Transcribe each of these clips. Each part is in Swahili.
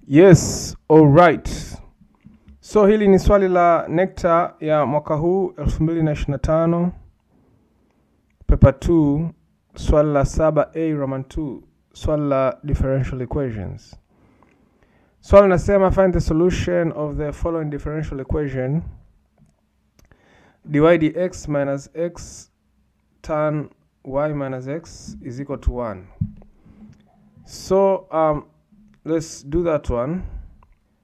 Yes, all right. So hili ni swali la NECTA ya mwaka huu 2025 paper 2, swali la 7A Roman 2, swali la differential equations. Swali nasema find the solution of the following differential equation: dy dx minus x tan y minus x is equal to 1. So let's do that one.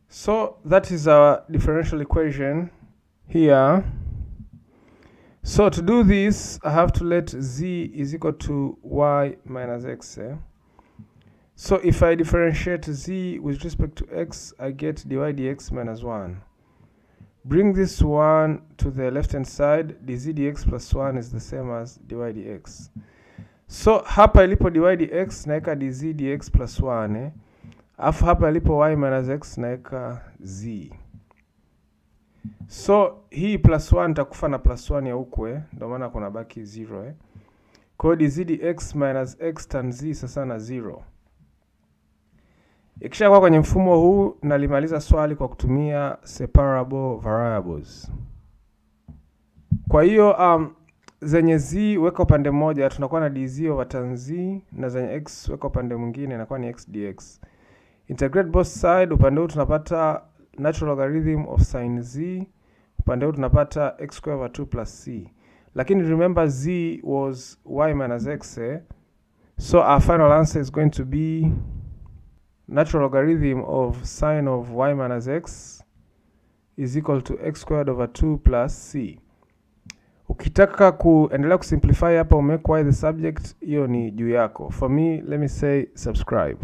So that is our differential equation here. So to do this, I have to let z is equal to y minus x. So if I differentiate z with respect to x, I get dy dx minus 1. Bring this 1 to the left hand side, dz dx plus 1 is the same as dy dx. So hapa ilipo dy dx naeka dz dx plus 1. Afu hapa ilipo y minus x naeka z. So hii plus 1 takufa na plus 1 ya ukwe, ndio maana kuna baki 0. Kwa hiyo dz dx minus x tan z sasa na 0. Ikisha kwa kwenye mfumo huu, nalimaliza swali kwa kutumia separable variables. Kwa hiyo zenye z weka upande mmoja, tunakuwa na dz over tan z, na zenye x weka upande mwingine, inakuwa ni x dx. Integrate both side, upande huu tunapata natural logarithm of sin z, upande huu tunapata x square over 2 plus c. Lakini remember z was y minus x, so our final answer is going to be natural logarithm of sin of y minus x is equal to x squared over 2 plus c. Ukitaka kuendelea kusimplify hapa umeweka y the subject, hiyo ni juu yako. For me, let me say subscribe.